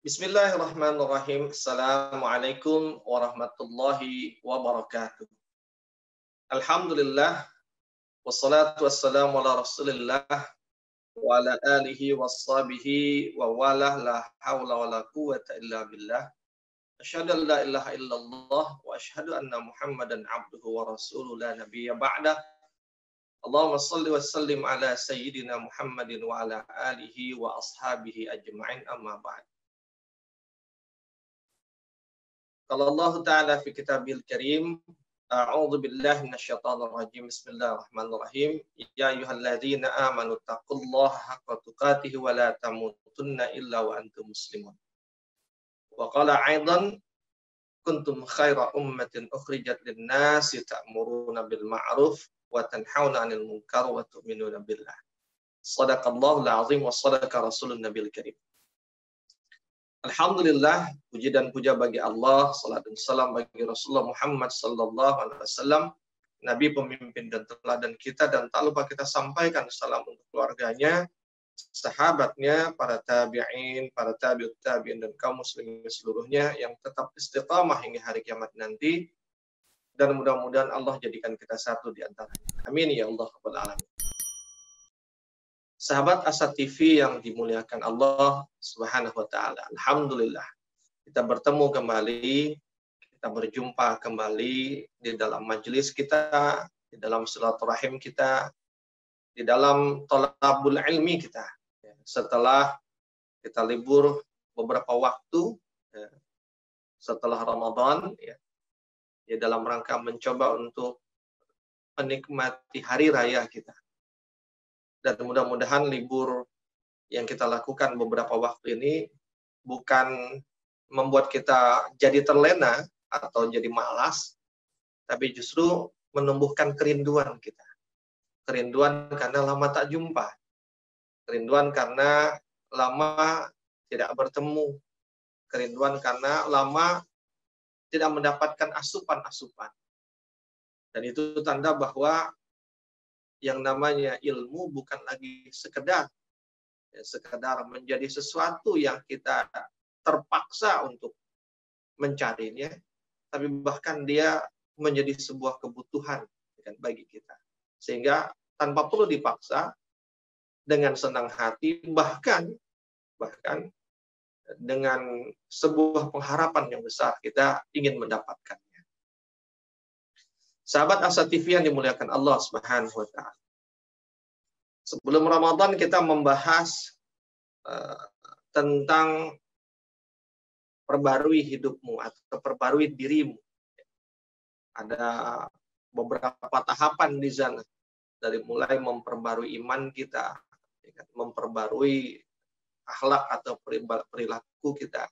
Bismillahirrahmanirrahim. Assalamualaikum warahmatullahi wabarakatuh. Alhamdulillah wassalatu wassalamu ala Rasulillah wa ala alihi washabihi wa wala la haula wala quwata illa billah. Asyhadu an la ilaha illallah wa asyhadu anna Muhammadan abduhu wa rasuluhu la nabiyya ba'da. Allahumma shalli wa sallim ala sayyidina Muhammadin wa ala alihi wa ashabihi ajma'in amma ba'd. Qala Allah Ta'ala fi kitabil karim, a'udzu billahi minasyaitonir rajim. Bismillahirrahmanirrahim. Ya ayyuhalladzina amanu taqullaha haqqa tuqatih wa la tamutunna illa wa antum muslimun. Wa qala aidan kuntum khaira ummatin ukhrijat lin-nasi ta'muruna bil ma'ruf wa tanhauna 'anil munkar wa tu'minuna billah. Shadaqallahul azim wa shadaqa rasulun nabiyil karim. Alhamdulillah, puji dan puja bagi Allah, salat dan salam bagi Rasulullah Muhammad sallallahu alaihi wasallam, nabi pemimpin dan teladan kita, dan tak lupa kita sampaikan salam untuk keluarganya, sahabatnya, para tabi'in, para tabi'ut tabi'in dan kaum muslimin seluruhnya yang tetap istiqamah hingga hari kiamat nanti, dan mudah-mudahan Allah jadikan kita satu di antaranya. Amin ya Allah rabbal alamin. Sahabat Asa TV yang dimuliakan Allah Subhanahu wa taala. Alhamdulillah kita bertemu kembali, kita berjumpa kembali di dalam majelis kita, di dalam silaturahim kita, di dalam thalabul ilmi kita. Setelah kita libur beberapa waktu setelah Ramadan, ya dalam rangka mencoba untuk menikmati hari raya kita. Dan mudah-mudahan libur yang kita lakukan beberapa waktu ini bukan membuat kita jadi terlena atau jadi malas, tapi justru menumbuhkan kerinduan kita. Kerinduan karena lama tak jumpa. Kerinduan karena lama tidak bertemu. Kerinduan karena lama tidak mendapatkan asupan-asupan. Dan itu tanda bahwa yang namanya ilmu bukan lagi sekedar menjadi sesuatu yang kita terpaksa untuk mencarinya, tapi bahkan dia menjadi sebuah kebutuhan bagi kita. Sehingga tanpa perlu dipaksa, dengan senang hati, bahkan dengan sebuah pengharapan yang besar kita ingin mendapatkannya. Sahabat Asa TV yang dimuliakan Allah Subhanahu wa taala. Sebelum Ramadan kita membahas tentang perbarui hidupmu atau perbarui dirimu. Ada beberapa tahapan di sana, dari mulai memperbarui iman kita, memperbarui akhlak atau perilaku kita,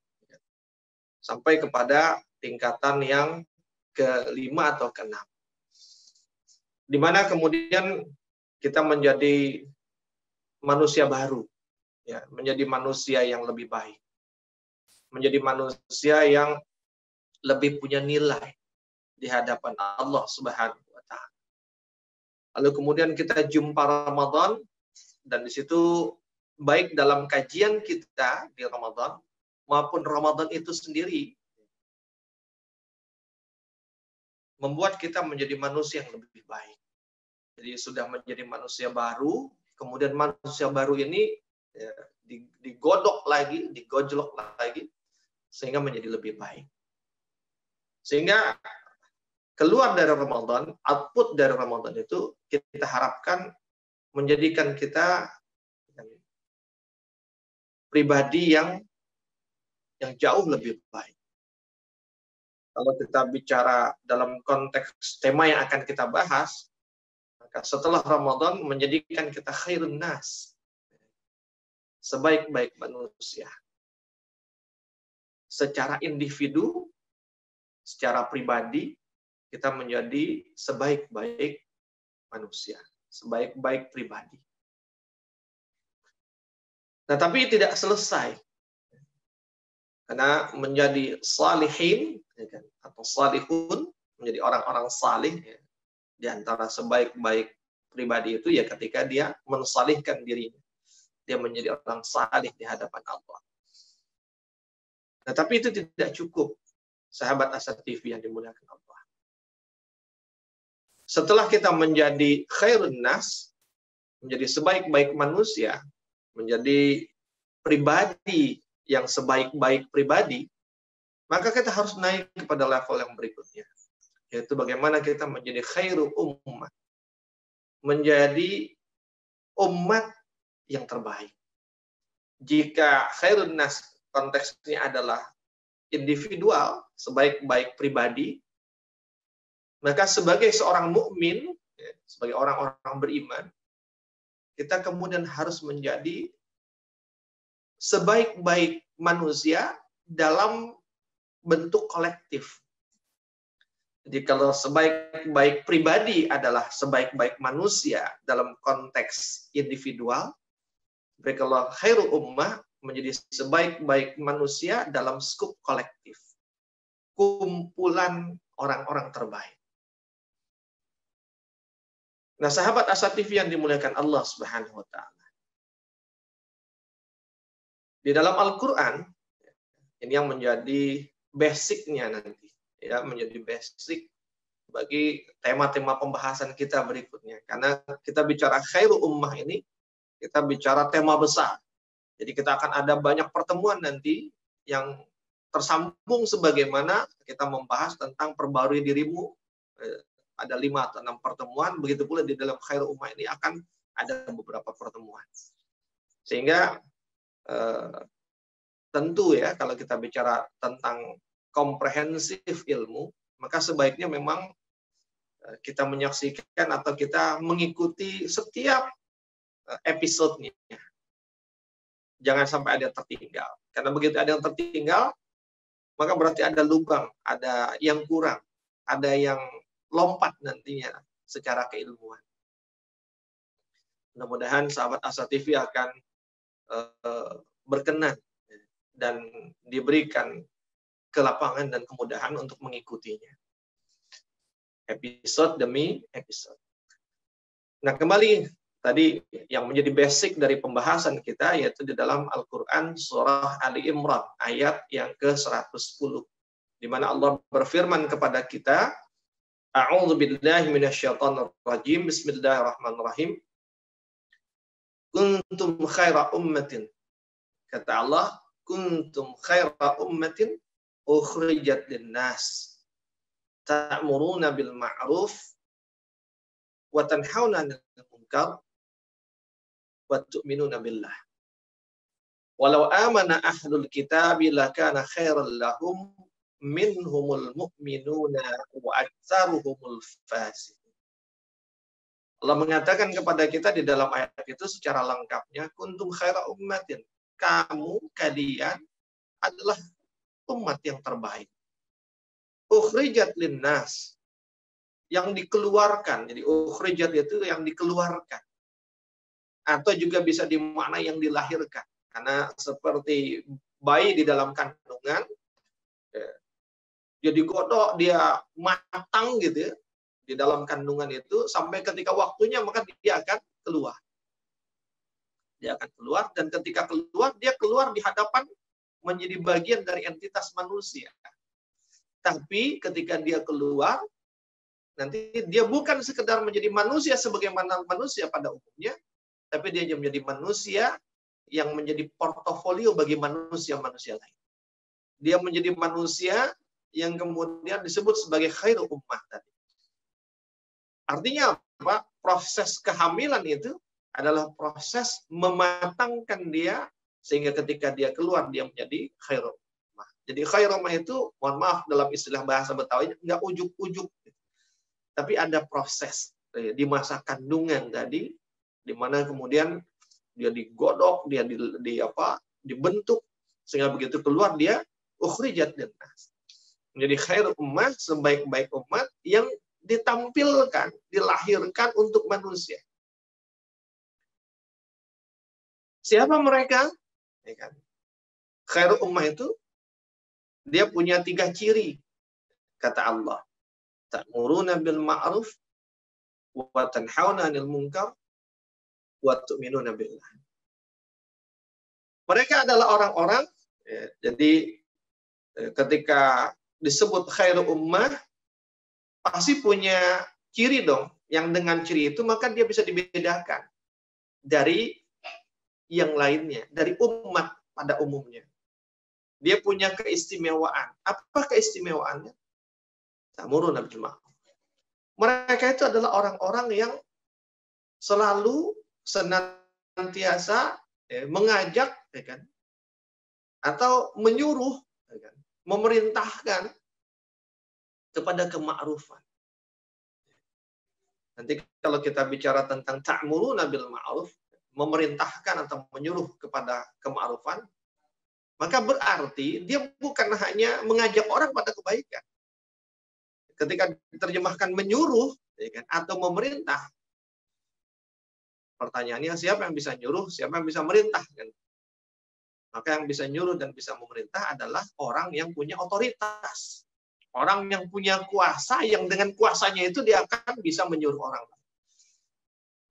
sampai kepada tingkatan yang kelima atau keenam, di mana kemudian kita menjadi manusia baru, menjadi manusia yang lebih baik, menjadi manusia yang lebih punya nilai di hadapan Allah Subhanahu wa taala. Lalu kemudian kita jumpa Ramadan, dan di situ baik dalam kajian kita di Ramadan maupun Ramadan itu sendiri membuat kita menjadi manusia yang lebih baik. Jadi sudah menjadi manusia baru, kemudian manusia baru ini digodok lagi, digojlok lagi, sehingga menjadi lebih baik. Sehingga keluar dari Ramadan, output dari Ramadan itu kita harapkan menjadikan kita pribadi yang jauh lebih baik. Kalau kita bicara dalam konteks tema yang akan kita bahas, maka setelah Ramadan menjadikan kita khairun nas, sebaik-baik manusia. Secara individu, secara pribadi, kita menjadi sebaik-baik manusia, sebaik-baik pribadi. Nah, tapi tidak selesai. Karena menjadi salihin atau salihun, menjadi orang-orang salih, di antara sebaik-baik pribadi itu ketika dia mensalihkan dirinya. Dia menjadi orang salih di hadapan Allah. Nah, tapi itu tidak cukup, sahabat Asar TV yang dimuliakan Allah. Setelah kita menjadi khairun nas, menjadi sebaik-baik manusia, menjadi pribadi yang sebaik-baik pribadi, maka kita harus naik kepada level yang berikutnya, yaitu bagaimana kita menjadi khairu ummah, menjadi umat yang terbaik. Jika khairun nas konteksnya adalah individual, sebaik-baik pribadi, maka sebagai seorang mukmin, sebagai orang-orang beriman, kita kemudian harus menjadi sebaik-baik manusia dalam bentuk kolektif. Jadi kalau sebaik-baik pribadi adalah sebaik-baik manusia dalam konteks individual, berarti kalau khairu ummah menjadi sebaik-baik manusia dalam skup kolektif. Kumpulan orang-orang terbaik. Nah, sahabat Asar TV yang dimuliakan Allah Subhanahu wa taala. Di dalam Al-Qur'an, ini yang menjadi basicnya nanti, ya, menjadi basic bagi tema-tema pembahasan kita berikutnya. Karena kita bicara khairu ummah ini, kita bicara tema besar. Jadi kita akan ada banyak pertemuan nanti yang tersambung sebagaimana kita membahas tentang perbarui dirimu. Ada 5 atau 6 pertemuan, begitu pula di dalam khairu ummah ini akan ada beberapa pertemuan. Sehingga tentu ya, kalau kita bicara tentang komprehensif ilmu, maka sebaiknya memang kita menyaksikan atau kita mengikuti setiap episodenya. Jangan sampai ada yang tertinggal. Karena begitu ada yang tertinggal, maka berarti ada lubang, ada yang kurang, ada yang lompat nantinya secara keilmuan. Mudah-mudahan sahabat Asar TV akan berkenan dan diberikan kelapangan dan kemudahan untuk mengikutinya. Episode demi episode. Nah, kembali tadi yang menjadi basic dari pembahasan kita yaitu di dalam Al-Qur'an surah Ali Imran ayat yang ke-110, di mana Allah berfirman kepada kita, A'udzu billahi minasyaitonir rajim. Bismillahirrahmanirrahim. Kuntum khaira ummatin. Kata Allah, kuntum khaira ummatin ukhrijat lin-nas. Ta'muruna bil ma'ruf wa tanhauna 'anil munkar wa tu'minuna billah. Walau amana ahlul kitabi lakana khairan lahum minhumul mu'minuna wa aktsaruhumul fasiqun. Allah mengatakan kepada kita di dalam ayat itu secara lengkapnya, kuntum khaira ummatin. Kalian adalah umat yang terbaik. Ukhrijat linnas, yang dikeluarkan. Jadi ukhrijat itu yang dikeluarkan. Atau juga bisa dimaknai yang dilahirkan. Karena seperti bayi di dalam kandungan, dia digodok, dia matang gitu ya, di dalam kandungan itu, sampai ketika waktunya maka dia akan keluar. Dia akan keluar, dan ketika keluar, dia keluar di hadapan menjadi bagian dari entitas manusia. Tapi ketika dia keluar, nanti dia bukan sekedar menjadi manusia sebagaimana manusia pada umumnya, tapi dia menjadi manusia yang menjadi portofolio bagi manusia-manusia lain. Dia menjadi manusia yang kemudian disebut sebagai khairu ummah tadi. Artinya apa? Proses kehamilan itu adalah proses mematangkan dia sehingga ketika dia keluar dia menjadi khairu ummah. Jadi khairu ummah itu, mohon maaf dalam istilah bahasa Betawi, nggak ujuk-ujuk. Tapi ada proses di masa kandungan tadi, di mana kemudian dia digodok, dia dibentuk sehingga begitu keluar dia ukhrijat linnas. Menjadi khair ummah, sebaik-baik umat yang ditampilkan, dilahirkan untuk manusia. Siapa mereka? Ya kan? Khair ummah itu dia punya 3 ciri, kata Allah. Ta'muruna bil ma'ruf wa tanhauna 'anil munkar wa tu'minuna billah. Mereka adalah orang-orang, ya, jadi Ketika disebut khairu ummah, pasti punya ciri dong. Yang dengan ciri itu maka dia bisa dibedakan dari yang lainnya, dari umat pada umumnya. Dia punya keistimewaan. Apa keistimewaannya? Ta'muruna bil ma'ruf. Mereka itu adalah orang-orang yang selalu senantiasa mengajak, ya kan, atau menyuruh, ya kan, memerintahkan kepada kema'rufan. Nanti kalau kita bicara tentang ta'muruna bil ma'ruf, memerintahkan atau menyuruh kepada kema'rufan, maka berarti dia bukan hanya mengajak orang pada kebaikan. Ketika diterjemahkan menyuruh, ya kan, atau memerintah, pertanyaannya siapa yang bisa nyuruh, siapa yang bisa merintah, kan? Maka yang bisa nyuruh dan bisa memerintah adalah orang yang punya otoritas. Orang yang punya kuasa, yang dengan kuasanya itu dia akan bisa menyuruh orang.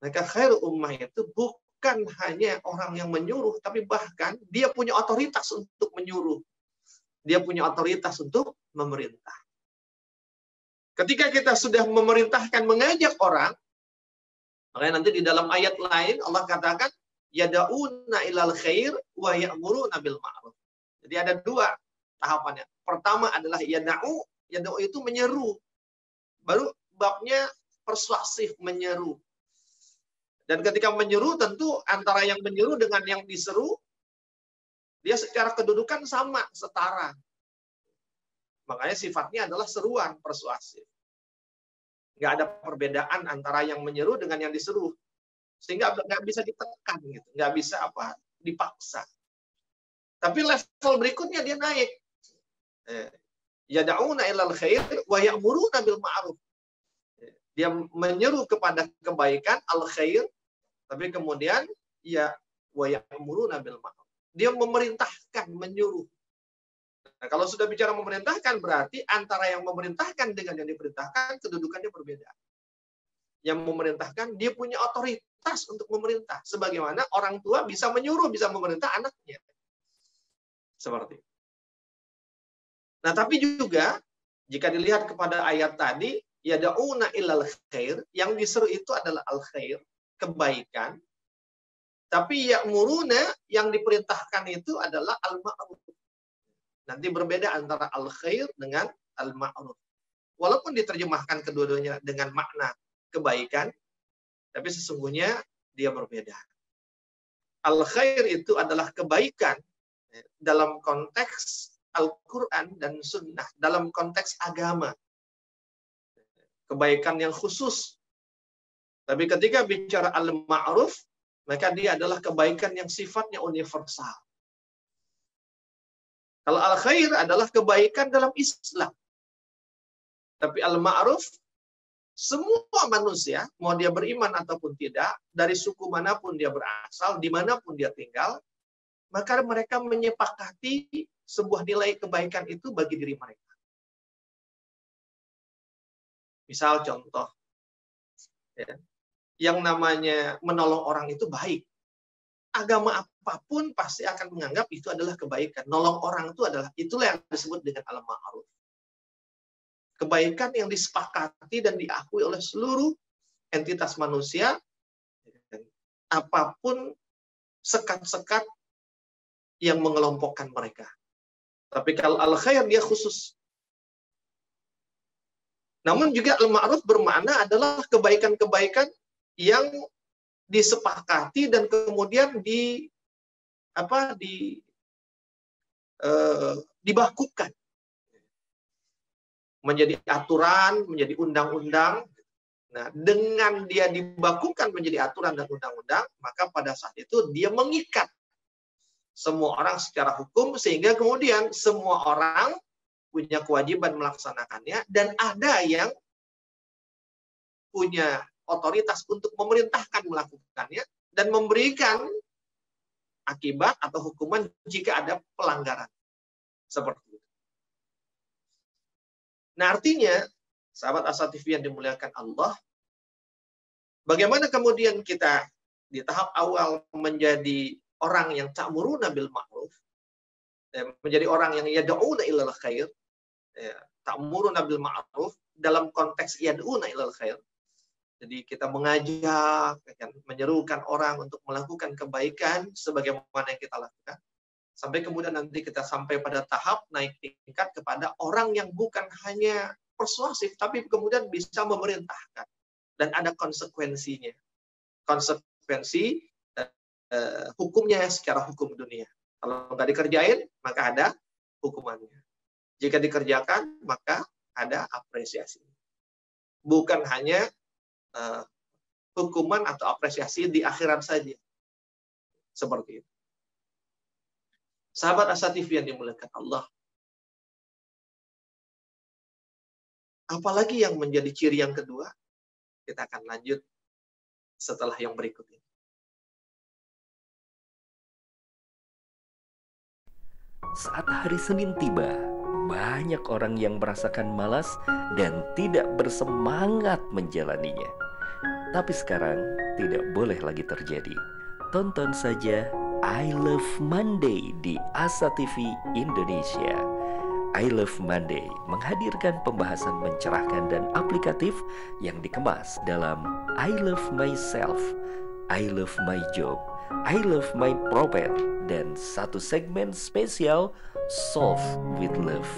Maka khairu ummah itu bukan hanya orang yang menyuruh, tapi bahkan dia punya otoritas untuk menyuruh. Dia punya otoritas untuk memerintah. Ketika kita sudah memerintahkan, mengajak orang, makanya nanti di dalam ayat lain Allah katakan, yada'una ilal khair wa ya'muruna bil ma'ruf. Jadi ada dua tahapannya. Pertama adalah yada'u itu menyeru. Baru babnya persuasif, menyeru. Dan ketika menyeru tentu antara yang menyeru dengan yang diseru, dia secara kedudukan sama, setara. Makanya sifatnya adalah seruan, persuasif. Nggak ada perbedaan antara yang menyeru dengan yang diseru. Sehingga nggak bisa ditekan, gitu. Nggak bisa dipaksa. Tapi level berikutnya dia naik. Yada'una ilal khair wa ya'muruna bil ma'ruf. Dia menyeru kepada kebaikan, al-khair, tapi kemudian ya wa ya'muruna bil ma'ruf. Dia memerintahkan, menyuruh. Nah, kalau sudah bicara memerintahkan, berarti antara yang memerintahkan dengan yang diperintahkan, kedudukannya berbeda. Yang memerintahkan, dia punya otoritas untuk memerintah. Sebagaimana orang tua bisa menyuruh, bisa memerintah anaknya. Seperti itu. Nah, tapi juga, jika dilihat kepada ayat tadi, yada'una ilal khair, yang diseru itu adalah al-khair, kebaikan. Tapi ya'muruna, yang diperintahkan itu adalah al-ma'ruf. Nanti berbeda antara al-khair dengan al-ma'ruf. Walaupun diterjemahkan kedua-duanya dengan makna kebaikan, tapi sesungguhnya dia berbeda. Al-khair itu adalah kebaikan dalam konteks Al-Quran dan Sunnah, dalam konteks agama. Kebaikan yang khusus. Tapi ketika bicara al-ma'ruf, maka dia adalah kebaikan yang sifatnya universal. Kalau al-khair adalah kebaikan dalam Islam. Tapi al-ma'ruf, semua manusia, mau dia beriman ataupun tidak, dari suku manapun dia berasal, dimanapun dia tinggal, maka mereka menyepakati sebuah nilai kebaikan itu bagi diri mereka. Misal contoh, ya, yang namanya menolong orang itu baik. Agama apapun pasti akan menganggap itu adalah kebaikan. Nolong orang itu itulah yang disebut dengan al-ma'ruf. Kebaikan yang disepakati dan diakui oleh seluruh entitas manusia, apapun sekat-sekat yang mengelompokkan mereka. Tapi kalau al-khair dia khusus. Namun juga al-ma'ruf bermakna adalah kebaikan-kebaikan yang disepakati dan kemudian dibakukan menjadi aturan, menjadi undang-undang. Nah, dengan dia dibakukan menjadi aturan dan undang-undang, maka pada saat itu dia mengikat semua orang secara hukum, sehingga kemudian semua orang punya kewajiban melaksanakannya, dan ada yang punya otoritas untuk memerintahkan melakukannya dan memberikan akibat atau hukuman jika ada pelanggaran. Seperti itu. Nah, artinya, sahabat As-Satifi yang dimuliakan Allah, bagaimana kemudian kita di tahap awal menjadi orang yang ta'muruna bil ma'ruf, menjadi orang yang yad'una ilal khair, ta'muruna bil ma'ruf dalam konteks yad'una ilal khair. Jadi kita mengajak, menyerukan orang untuk melakukan kebaikan sebagaimana yang kita lakukan. Sampai kemudian nanti kita sampai pada tahap naik tingkat kepada orang yang bukan hanya persuasif, tapi kemudian bisa memerintahkan. Dan ada konsekuensinya. Konsekuensi hukumnya secara hukum dunia. Kalau nggak dikerjain, maka ada hukumannya. Jika dikerjakan, maka ada apresiasi. Bukan hanya hukuman atau apresiasi di akhirat saja. Seperti itu. Sahabat Asa TV yang dimuliakan Allah. Apalagi yang menjadi ciri yang kedua? Kita akan lanjut setelah yang berikut ini. Saat hari Senin tiba, banyak orang yang merasakan malas dan tidak bersemangat menjalaninya. Tapi sekarang tidak boleh lagi terjadi. Tonton saja I Love Monday di Asa TV Indonesia. I Love Monday menghadirkan pembahasan mencerahkan dan aplikatif yang dikemas dalam I Love Myself, I Love My Job, I Love My Prophet, dan satu segmen spesial Solve with Love.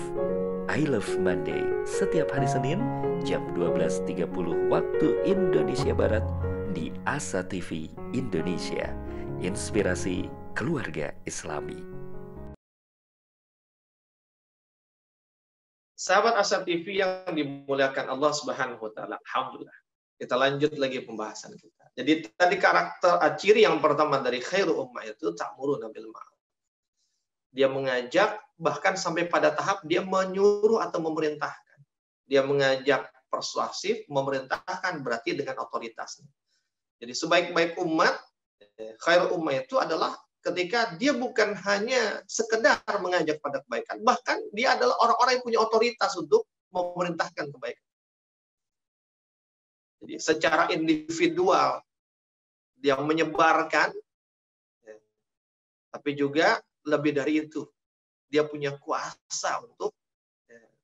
I Love Monday setiap hari Senin jam 12.30 waktu Indonesia Barat di Asa TV Indonesia. Inspirasi keluarga Islami. Sahabat Asa TV yang dimuliakan Allah Subhanahu wa taala. Alhamdulillah. Kita lanjut lagi pembahasan kita. Jadi tadi karakter ciri yang pertama dari khairu ummah itu ta'muruna bil ma'ruf. Dia mengajak, bahkan sampai pada tahap dia menyuruh atau memerintahkan. Dia mengajak persuasif, memerintahkan berarti dengan otoritasnya. Jadi sebaik-baik umat, khairu ummah itu adalah ketika dia bukan hanya sekedar mengajak pada kebaikan, bahkan dia adalah orang-orang yang punya otoritas untuk memerintahkan kebaikan. Jadi secara individual dia menyebarkan, tapi juga lebih dari itu, dia punya kuasa untuk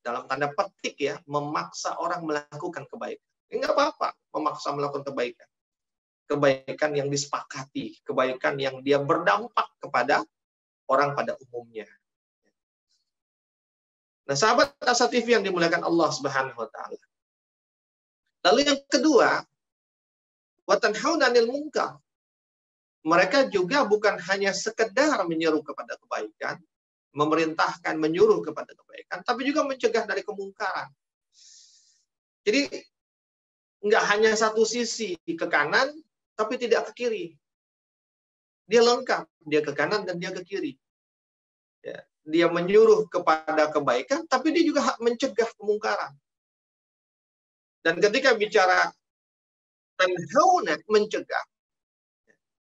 dalam tanda petik ya memaksa orang melakukan kebaikan. Enggak apa-apa memaksa melakukan kebaikan. Kebaikan yang disepakati, kebaikan yang dia berdampak kepada orang pada umumnya. Nah, sahabat Asa TV yang dimuliakan Allah Subhanahu wa taala. Lalu yang kedua, wa tanhauna 'anil munkar. Mereka juga bukan hanya sekedar menyeru kepada kebaikan, memerintahkan, menyuruh kepada kebaikan, tapi juga mencegah dari kemungkaran. Jadi nggak hanya satu sisi ke kanan, tapi tidak ke kiri. Dia lengkap, dia ke kanan dan dia ke kiri. Ya, dia menyuruh kepada kebaikan, tapi dia juga mencegah kemungkaran. Dan ketika bicara tanhauna, mencegah,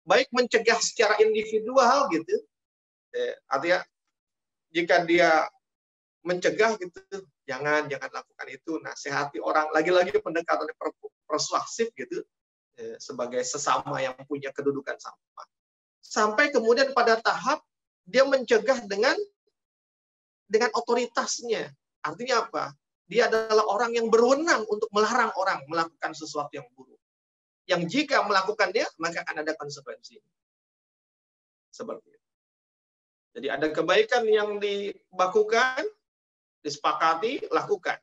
baik mencegah secara individual gitu, artinya jika dia mencegah gitu, jangan lakukan itu, nasihati orang, lagi-lagi pendekatan persuasif gitu, sebagai sesama yang punya kedudukan sama. Sampai kemudian pada tahap dia mencegah dengan otoritasnya. Artinya apa? Dia adalah orang yang berwenang untuk melarang orang melakukan sesuatu yang buruk. Yang jika melakukannya, maka akan ada konsekuensi. Seperti itu. Jadi ada kebaikan yang dibakukan, disepakati, lakukan.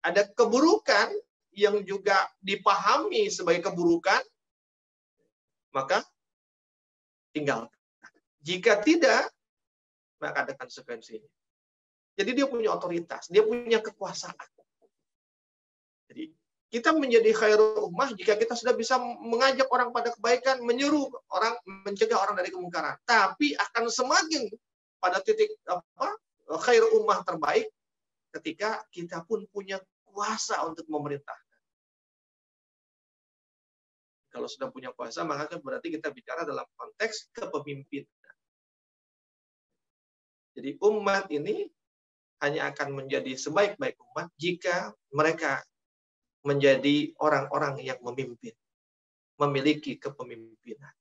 Ada keburukan yang juga dipahami sebagai keburukan, maka tinggalkan. Jika tidak, maka ada konsekuensinya. Jadi dia punya otoritas, dia punya kekuasaan. Jadi kita menjadi khairul ummah jika kita sudah bisa mengajak orang pada kebaikan, menyuruh orang, mencegah orang dari kemungkaran. Tapi akan semakin pada titik khairul ummah terbaik ketika kita pun punya kuasa untuk memerintah. Kalau sudah punya kuasa, maka berarti kita bicara dalam konteks kepemimpinan. Jadi umat ini hanya akan menjadi sebaik-baik umat jika mereka menjadi orang-orang yang memimpin, memiliki kepemimpinan.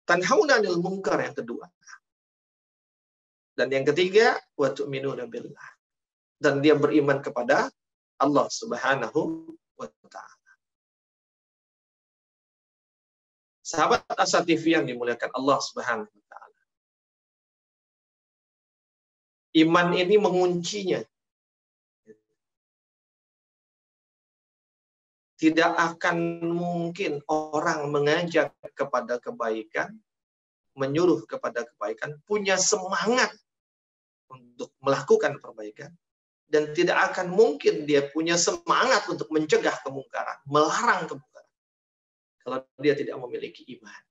Tanhauna 'anil munkar yang kedua. Dan yang ketiga, wa tu'minuna billah. Dan dia beriman kepada Allah Subhanahu wa taala. Sahabat Asa TV yang dimuliakan Allah Subhanahu wa taala. Iman ini menguncinya. Tidak akan mungkin orang mengajak kepada kebaikan, menyuruh kepada kebaikan, punya semangat untuk melakukan perbaikan, dan tidak akan mungkin dia punya semangat untuk mencegah kemungkaran, melarang kemungkaran, kalau dia tidak memiliki iman.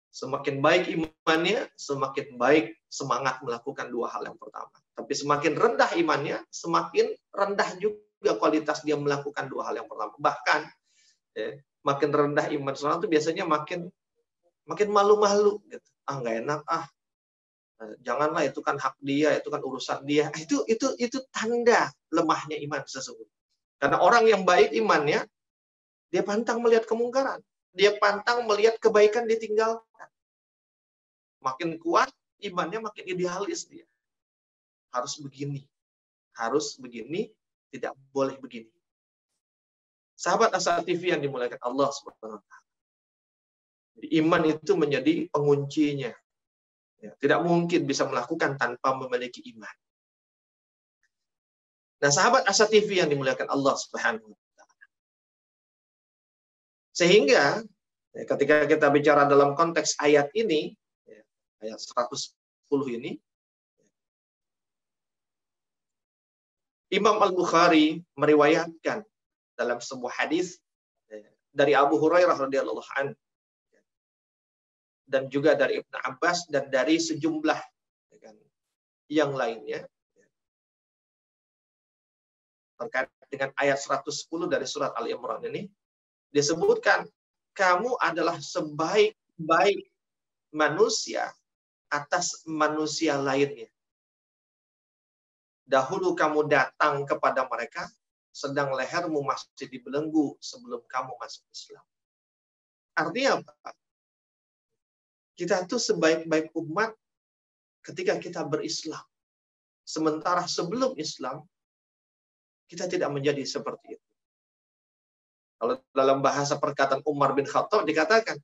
Semakin baik imannya, semakin baik semangat melakukan dua hal yang pertama. Tapi semakin rendah imannya, semakin rendah juga kualitas dia melakukan dua hal yang pertama. Bahkan makin rendah iman seorang itu biasanya makin malu-malu gitu. Nggak enak janganlah, itu kan hak dia, itu kan urusan dia. Itu tanda lemahnya iman sesungguhnya. Karena orang yang baik imannya, dia pantang melihat kemungkaran, dia pantang melihat kebaikan ditinggalkan. Makin kuat imannya, makin idealis dia. Harus begini, tidak boleh begini. Sahabat Asa TV yang dimuliakan Allah Subhanahu wa taala. Iman itu menjadi penguncinya. Ya, tidak mungkin bisa melakukan tanpa memiliki iman. Nah, sahabat Asa TV yang dimuliakan Allah Subhanahu wa taala. Sehingga ketika kita bicara dalam konteks ayat ini, ayat 110 ini, Imam Al-Bukhari meriwayatkan dalam sebuah hadis dari Abu Hurairah radhiyallahu anhu, dan juga dari Ibnu Abbas, dan dari sejumlah yang lainnya, terkait dengan ayat 110 dari surat Al-Imran ini, disebutkan, kamu adalah sebaik-baik manusia atas manusia lainnya. Dahulu kamu datang kepada mereka, sedang lehermu masih dibelenggu sebelum kamu masuk Islam. Artinya apa? Kita itu sebaik-baik umat ketika kita berislam. Sementara sebelum Islam, kita tidak menjadi seperti itu. Kalau dalam bahasa perkataan Umar bin Khattab dikatakan,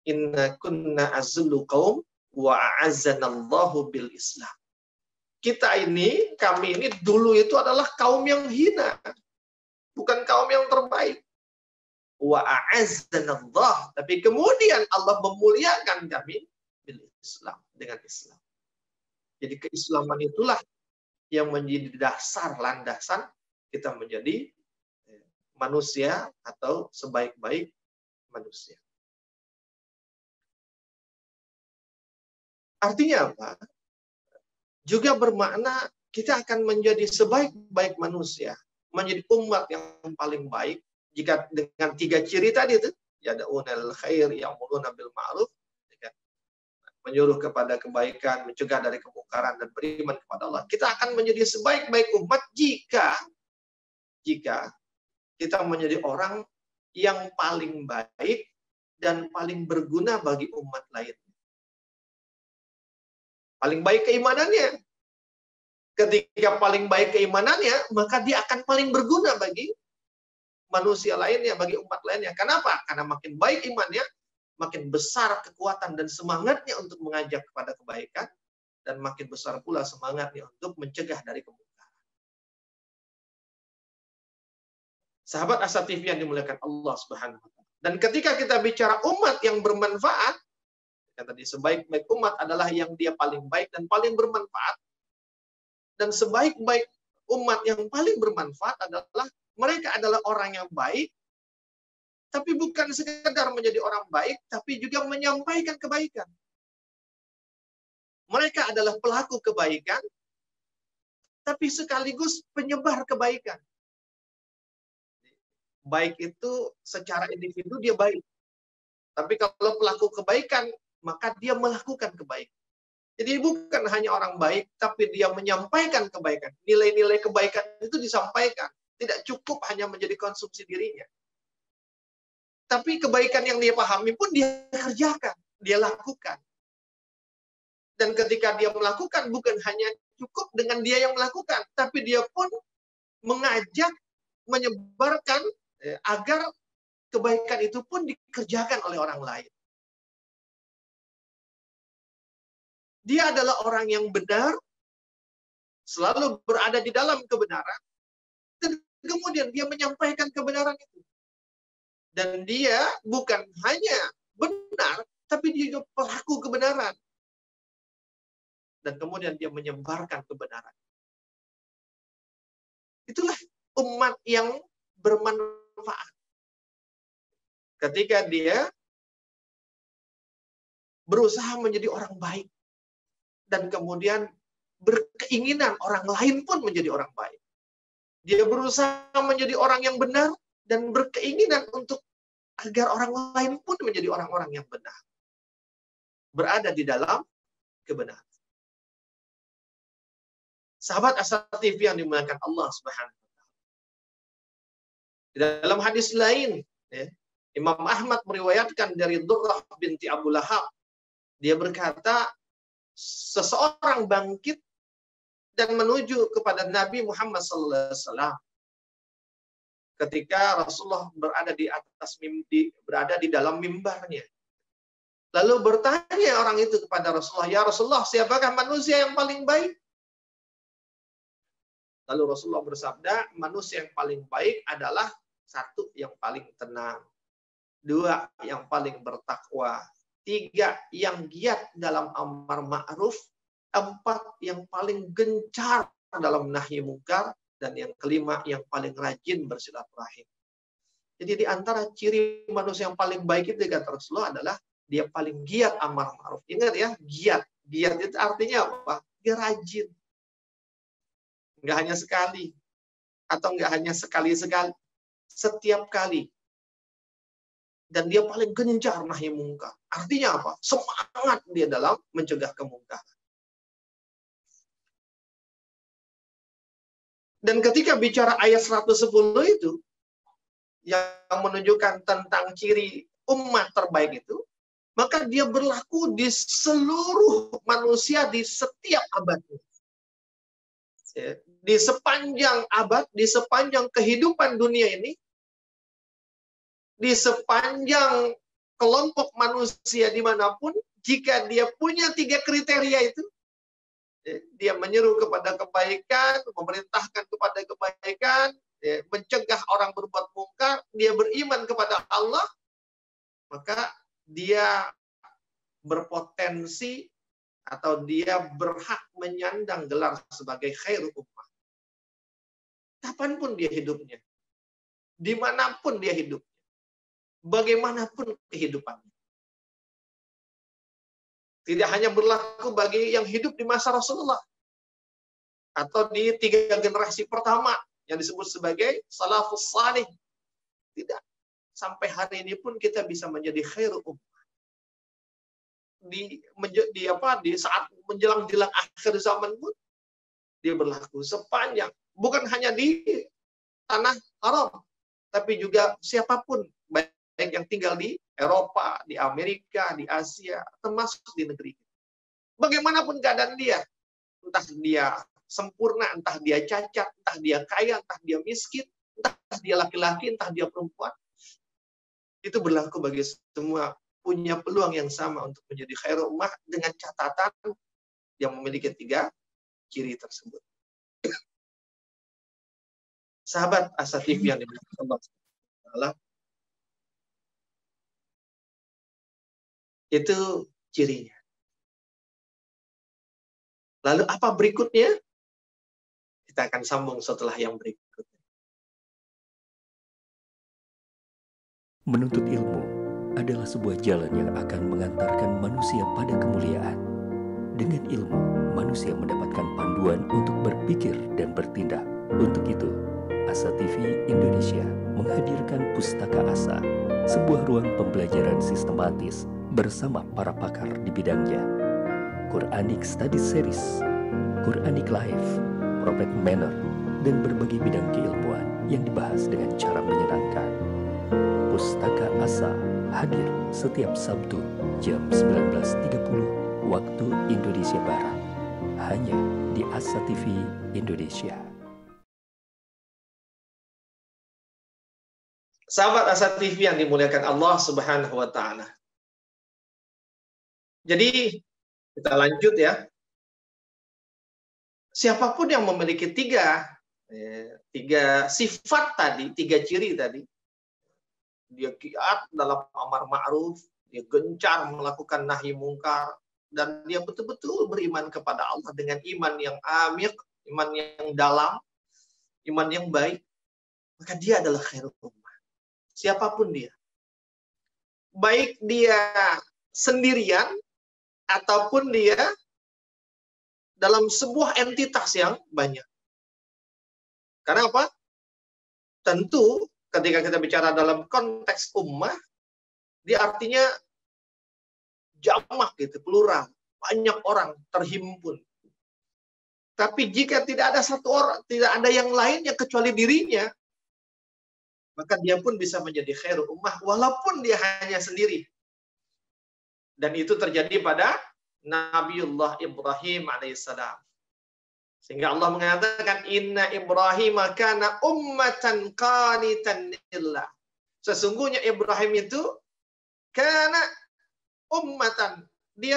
inna kunna azullu qaum wa a'azzanallahu bil Islam. Kami ini dulu itu adalah kaum yang hina, bukan kaum yang terbaik. Wa a'azzanallah, tapi kemudian Allah memuliakan kami bil Islam, dengan Islam. Jadi keislaman itulah yang menjadi dasar, landasan kita menjadi manusia atau sebaik-baik manusia. Artinya apa? Juga bermakna kita akan menjadi sebaik-baik manusia, menjadi umat yang paling baik jika dengan 3 ciri tadi itu, yad'una lil khair, ya'muruna bil ma'ruf, menyuruh kepada kebaikan, mencegah dari kemungkaran, dan beriman kepada Allah. Kita akan menjadi sebaik-baik umat jika kita menjadi orang yang paling baik dan paling berguna bagi umat lain. Paling baik keimanannya. Ketika paling baik keimanannya, maka dia akan paling berguna bagi manusia lainnya, bagi umat lainnya. Kenapa? Karena makin baik imannya, makin besar kekuatan dan semangatnya untuk mengajak kepada kebaikan, dan makin besar pula semangatnya untuk mencegah dari kemungkaran. Sahabat Asa TV yang dimuliakan Allah Subhanahu wa taala. Dan ketika kita bicara umat yang bermanfaat, yang tadi sebaik-baik umat adalah yang dia paling baik dan paling bermanfaat. Dan sebaik-baik umat yang paling bermanfaat adalah mereka adalah orang yang baik, tapi bukan sekedar menjadi orang baik, tapi juga menyampaikan kebaikan. Mereka adalah pelaku kebaikan, tapi sekaligus penyebar kebaikan. Baik itu secara individu dia baik. Tapi kalau pelaku kebaikan, maka dia melakukan kebaikan. Jadi bukan hanya orang baik, tapi dia menyampaikan kebaikan. Nilai-nilai kebaikan itu disampaikan. Tidak cukup hanya menjadi konsumsi dirinya. Tapi kebaikan yang dia pahami pun dia kerjakan, dia lakukan. Dan ketika dia melakukan, bukan hanya cukup dengan dia yang melakukan, tapi dia pun mengajak, menyebarkan agar kebaikan itu pun dikerjakan oleh orang lain. Dia adalah orang yang benar, selalu berada di dalam kebenaran, dan kemudian dia menyampaikan kebenaran itu. Dan dia bukan hanya benar, tapi dia juga pelaku kebenaran. Dan kemudian dia menyebarkan kebenaran. Itulah umat yang bermanfaat. Ketika dia berusaha menjadi orang baik, dan kemudian berkeinginan orang lain pun menjadi orang baik. Dia berusaha menjadi orang yang benar, dan berkeinginan untuk agar orang lain pun menjadi orang-orang yang benar. Berada di dalam kebenaran. Sahabat Asa TV yang dimuliakan Allah Subhanahu wa taala. Di dalam hadis lain, Imam Ahmad meriwayatkan dari Durrah binti Abu Lahab. Dia berkata, seseorang bangkit dan menuju kepada Nabi Muhammad SAW. Ketika Rasulullah berada di dalam mimbarnya. Lalu bertanya orang itu kepada Rasulullah, "Ya Rasulullah, siapakah manusia yang paling baik?" Lalu Rasulullah bersabda, manusia yang paling baik adalah 1, yang paling tenang. 2, yang paling bertakwa. 3, yang giat dalam amar ma'ruf. 4, yang paling gencar dalam nahi mungkar. Dan yang kelima, yang paling rajin bersilaturahim. Jadi di antara ciri manusia yang paling baik itu kata Rasulullah adalah dia paling giat amar ma'ruf. Ingat ya, giat. Giat itu artinya apa? Dia rajin. Nggak hanya sekali. Atau nggak hanya sekali-sekali. Setiap kali. Dan dia paling gencar nahi mungkar. Artinya apa? Semangat dia dalam mencegah kemungkaran. Dan ketika bicara ayat 110 itu, yang menunjukkan tentang ciri umat terbaik itu, maka dia berlaku di seluruh manusia di setiap abadnya. Di sepanjang abad, di sepanjang kehidupan dunia ini, di sepanjang kelompok manusia dimanapun, jika dia punya 3 kriteria itu, dia menyeru kepada kebaikan, memerintahkan kepada kebaikan, mencegah orang berbuat mungkar, dia beriman kepada Allah, maka dia berpotensi atau dia berhak menyandang gelar sebagai khairul ummah. Kapanpun dia hidupnya, dimanapun dia hidupnya, bagaimanapun kehidupannya. Tidak hanya berlaku bagi yang hidup di masa Rasulullah atau di 3 generasi pertama yang disebut sebagai salafus salih. Tidak. Sampai hari ini pun kita bisa menjadi khairul ummah. Di saat menjelang akhir zaman pun dia berlaku sepanjang, bukan hanya di tanah haram, tapi juga siapapun, baik yang tinggal di Eropa, di Amerika, di Asia, termasuk di negeri. Bagaimanapun keadaan dia, entah dia sempurna, entah dia cacat, entah dia kaya, entah dia miskin, entah dia laki-laki, entah dia perempuan, itu berlaku bagi semua, punya peluang yang sama untuk menjadi khairul ummah dengan catatan yang memiliki 3 ciri tersebut. Sahabat Asa TV yang dimuliakan Allah, itu cirinya. Lalu apa berikutnya? Kita akan sambung setelah yang berikutnya. Menuntut ilmu adalah sebuah jalan yang akan mengantarkan manusia pada kemuliaan. Dengan ilmu, manusia mendapatkan panduan untuk berpikir dan bertindak. Untuk itu, Asa TV Indonesia menghadirkan Pustaka Asa, sebuah ruang pembelajaran sistematis bersama para pakar di bidangnya. Quranic Study Series, Quranic Life, Prophet Manner, dan berbagai bidang keilmuan yang dibahas dengan cara menyenangkan. Pustaka Asa hadir setiap Sabtu jam 19.30 waktu Indonesia Barat. Hanya di Asa TV Indonesia. Sahabat Asa TV yang dimuliakan Allah Subhanahu wa taala. Jadi kita lanjut ya. Siapapun yang memiliki tiga sifat tadi, tiga ciri tadi, dia giat dalam amar ma'ruf, dia gencar melakukan nahi mungkar, dan dia betul-betul beriman kepada Allah dengan iman yang amik, iman yang dalam, iman yang baik, maka dia adalah khairul ummah. Siapapun dia. Baik dia sendirian, ataupun dia dalam sebuah entitas yang banyak. Karena apa? Tentu ketika kita bicara dalam konteks ummah, dia artinya jamak gitu, plural, banyak orang terhimpun. Tapi jika tidak ada satu orang, tidak ada yang lainnya kecuali dirinya, maka dia pun bisa menjadi khairul ummah walaupun dia hanya sendiri. Dan itu terjadi pada Nabiullah Ibrahim alaihissalam. Sehingga Allah mengatakan inna Ibrahim kana ummatan qanitan lillah. Sesungguhnya Ibrahim itu kana ummatan, dia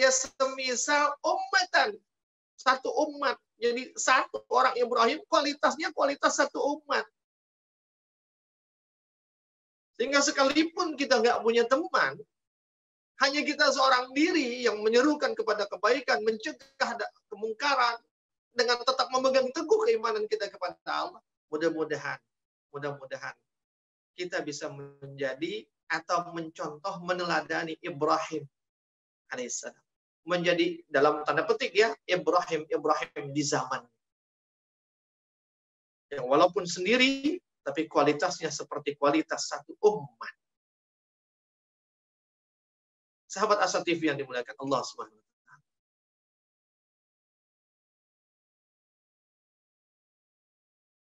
semisal ummatan, satu umat. Jadi satu orang Ibrahim kualitasnya kualitas satu umat. Sehingga sekalipun kita nggak punya teman, hanya kita seorang diri yang menyerukan kepada kebaikan, mencegah kemungkaran, dengan tetap memegang teguh keimanan kita kepada Allah. Mudah-mudahan kita bisa menjadi atau mencontoh, meneladani Ibrahim alaihissalam. Menjadi dalam tanda petik ya, Ibrahim di zaman. Yang walaupun sendiri, tapi kualitasnya seperti kualitas satu umat. Sahabat Asa TV yang dimuliakan Allah Subhanahu wa taala.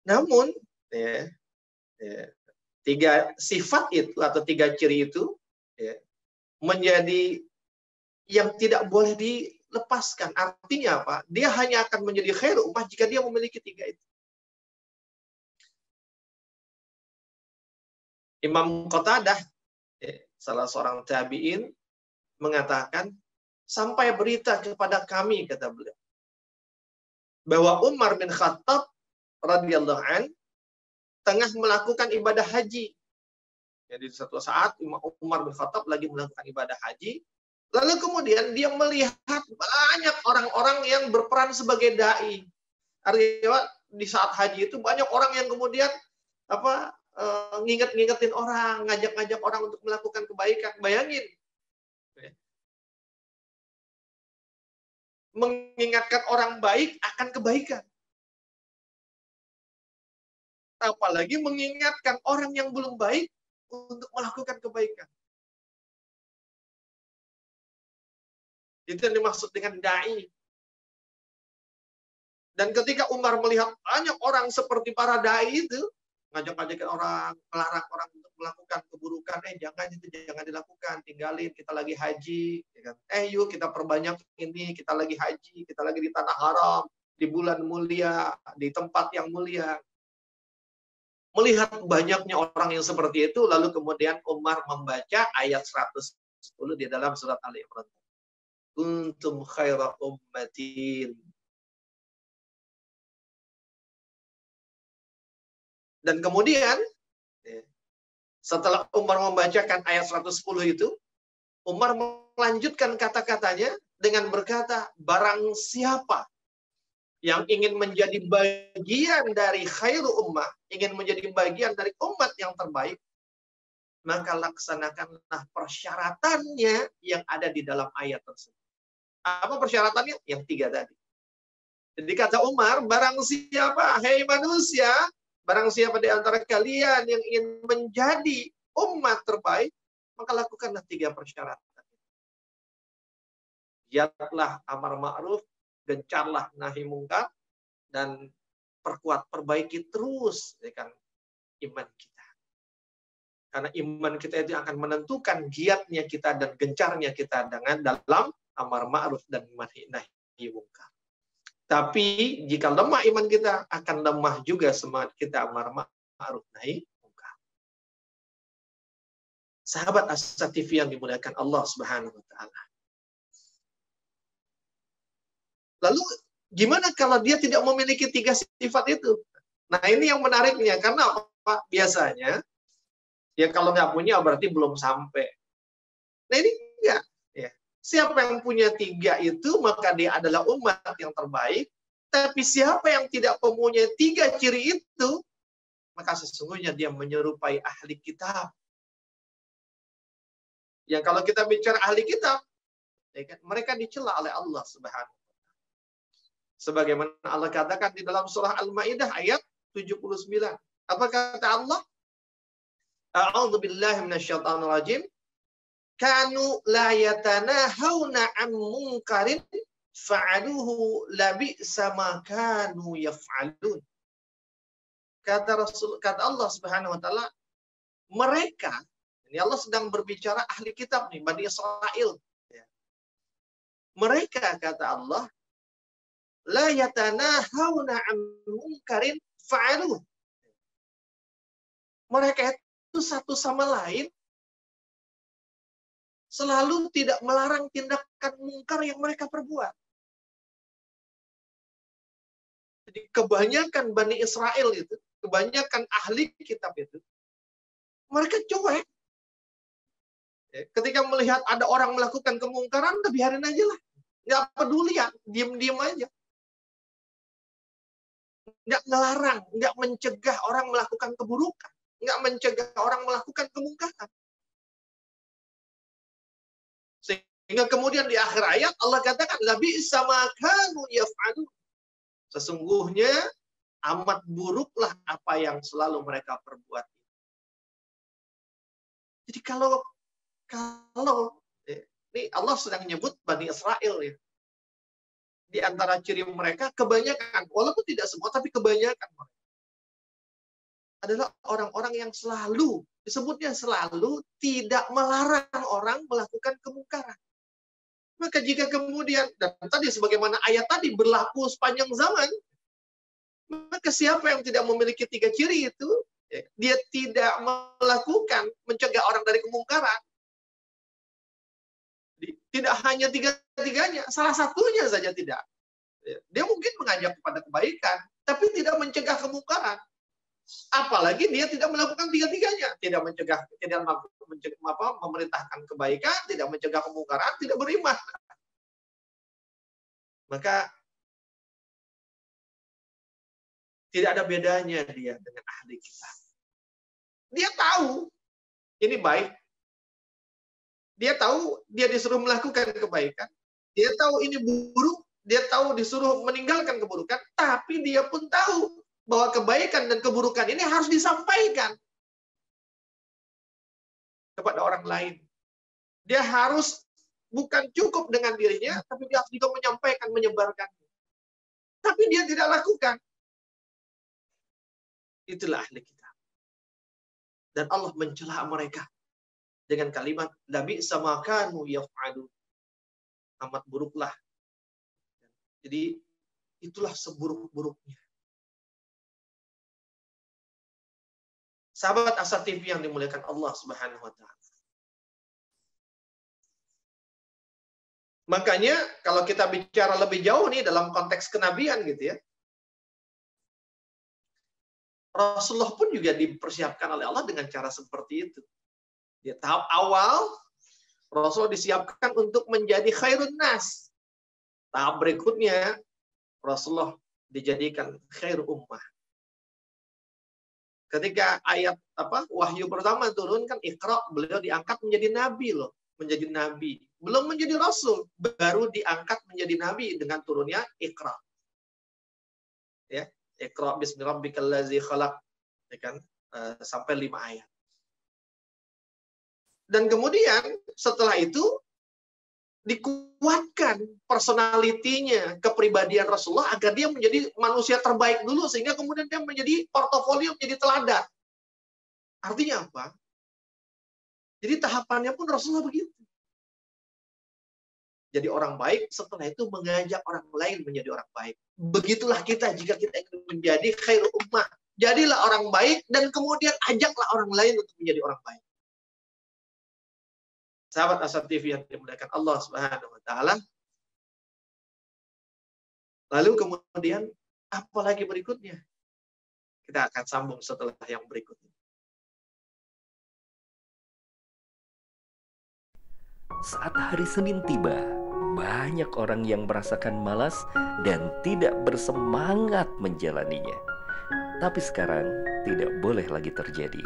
Namun, tiga sifat itu atau tiga ciri itu menjadi yang tidak boleh dilepaskan. Artinya apa? Dia hanya akan menjadi khairul ummah jika dia memiliki tiga itu. Imam Qatadah, salah seorang tabi'in, mengatakan, sampai berita kepada kami, kata beliau, bahwa Umar bin Khattab radhiyallahu an tengah melakukan ibadah haji. Jadi suatu saat Umar bin Khattab lagi melakukan ibadah haji, lalu kemudian dia melihat banyak orang-orang yang berperan sebagai dai. Artinya di saat haji itu banyak orang yang kemudian ngingetin orang, ngajak-ngajak orang untuk melakukan kebaikan. Bayangin, mengingatkan orang baik akan kebaikan. Apalagi mengingatkan orang yang belum baik untuk melakukan kebaikan. Itu yang dimaksud dengan dai. Dan ketika Umar melihat banyak orang seperti para dai itu, ngajak-ngajakin orang, melarang orang untuk melakukan keburukan, jangan dilakukan, tinggalin, kita lagi haji, yuk kita perbanyak ini, kita lagi haji, kita lagi di tanah haram, di bulan mulia, di tempat yang mulia. Melihat banyaknya orang yang seperti itu, lalu kemudian Umar membaca ayat 110 di dalam surat Ali Imran. Kuntum khaira ummatin. Dan kemudian, setelah Umar membacakan ayat 110 itu, Umar melanjutkan kata-katanya dengan berkata, barang siapa yang ingin menjadi bagian dari khairu ummah, ingin menjadi bagian dari umat yang terbaik, maka laksanakanlah persyaratannya yang ada di dalam ayat tersebut. Apa persyaratannya? Yang tiga tadi. Jadi kata Umar, barang siapa, hei manusia, barang siapa di antara kalian yang ingin menjadi umat terbaik, maka lakukanlah tiga persyaratan. Giatlah amar ma'ruf, gencarlah nahi mungkar, dan perkuat, perbaiki terus iman kita. Karena iman kita itu akan menentukan giatnya kita dan gencarnya kita dalam amar ma'ruf dan nahi munkar. Tapi jika lemah iman kita, akan lemah juga semangat kita amar ma'ruf nahi munkar. Sahabat Asa TV yang dimuliakan Allah Subhanahu wa taala. Lalu gimana kalau dia tidak memiliki 3 sifat itu? Nah, ini yang menariknya, karena apa? Biasanya ya kalau nggak punya berarti belum sampai. Nah, ini enggak. Ya. Siapa yang punya 3 itu, maka dia adalah umat yang terbaik. Tapi siapa yang tidak mempunyai 3 ciri itu, maka sesungguhnya dia menyerupai ahli kitab. Yang kalau kita bicara ahli kitab, ya kan, mereka dicela oleh Allah Subhanahu wa taala. Sebagaimana Allah katakan di dalam surah Al-Maidah ayat 79. Apa kata Allah? A'udzu billahi minasyaitonir rajim. Kanu la yatanahawna 'an munkarin fa'aluhu labi'sa ma kanu yaf'alun. Kata Allah Subhanahu wa taala, mereka, ini Allah sedang berbicara ahli kitab nih, Bani Israel. Mereka, kata Allah, la yatanahawna 'an munkarin fa'aluhu. Mereka itu satu sama lain selalu tidak melarang tindakan mungkar yang mereka perbuat. Jadi kebanyakan Bani Israel itu, kebanyakan ahli kitab itu, mereka cuek. Ketika melihat ada orang melakukan kemungkaran, udah biarin aja lah. Nggak peduli ya, diem-diem aja. Nggak ngelarang, nggak mencegah orang melakukan keburukan. Nggak mencegah orang melakukan kemungkaran. Sehingga kemudian di akhir ayat Allah katakan, labi'sa ma kanu yaf'alun. Sesungguhnya amat buruklah apa yang selalu mereka perbuat. Jadi kalau ini Allah sedang menyebut Bani Israel ya. Di antara ciri mereka kebanyakan, walaupun tidak semua tapi kebanyakan adalah orang-orang yang selalu, disebutnya selalu tidak melarang orang melakukan kemungkaran. Maka jika kemudian, dan tadi sebagaimana ayat tadi berlaku sepanjang zaman, maka siapa yang tidak memiliki 3 ciri itu, dia tidak melakukan, mencegah orang dari kemungkaran. Tidak hanya 3-tiganya, salah satunya saja tidak. Dia mungkin mengajak kepada kebaikan, tapi tidak mencegah kemungkaran. Apalagi dia tidak melakukan 3-tiganya, tidak mencegah, tidak memerintahkan kebaikan, tidak mencegah kemungkaran, tidak beriman. Maka tidak ada bedanya dia dengan ahli kitab. Dia tahu ini baik. Dia tahu dia disuruh melakukan kebaikan. Dia tahu ini buruk. Dia tahu disuruh meninggalkan keburukan. Tapi dia pun tahu bahwa kebaikan dan keburukan ini harus disampaikan kepada orang lain. Dia harus bukan cukup dengan dirinya, tapi dia harus juga menyampaikan, menyebarkan. Tapi dia tidak lakukan. Itulah ahli kitab. Dan Allah mencela mereka dengan kalimat labi'sa ma kanu yaf'alun. Amat buruklah. Jadi itulah seburuk-buruknya. Sahabat Asa TV yang dimuliakan Allah Subhanahu wa taala. Makanya kalau kita bicara lebih jauh nih dalam konteks kenabian gitu ya. Rasulullah pun juga dipersiapkan oleh Allah dengan cara seperti itu. Di tahap awal Rasulullah disiapkan untuk menjadi khairun nas. Tahap berikutnya Rasulullah dijadikan khair ummah. Ketika ayat wahyu pertama turun kan Iqra, beliau diangkat menjadi nabi loh, menjadi nabi. Belum menjadi rasul, baru diangkat menjadi nabi dengan turunnya Iqra. Ya, Iqra bismi rabbikal ladzi khalaq, ya kan? Sampai 5 ayat. Dan kemudian setelah itu dikuatkan personalitinya, kepribadian Rasulullah agar dia menjadi manusia terbaik dulu sehingga kemudian dia menjadi portofolio, menjadi teladan. Artinya apa? Jadi tahapannya pun Rasulullah begitu. Jadi orang baik, setelah itu mengajak orang lain menjadi orang baik. Begitulah kita jika kita ingin menjadi khairul ummah. Jadilah orang baik dan kemudian ajaklah orang lain untuk menjadi orang baik. Sahabat Asar TV yang dimuliakan Allah Subhanahu wa taala. Lalu kemudian apa lagi berikutnya? Kita akan sambung setelah yang berikutnya. Saat hari Senin tiba, banyak orang yang merasakan malas dan tidak bersemangat menjalaninya. Tapi sekarang tidak boleh lagi terjadi.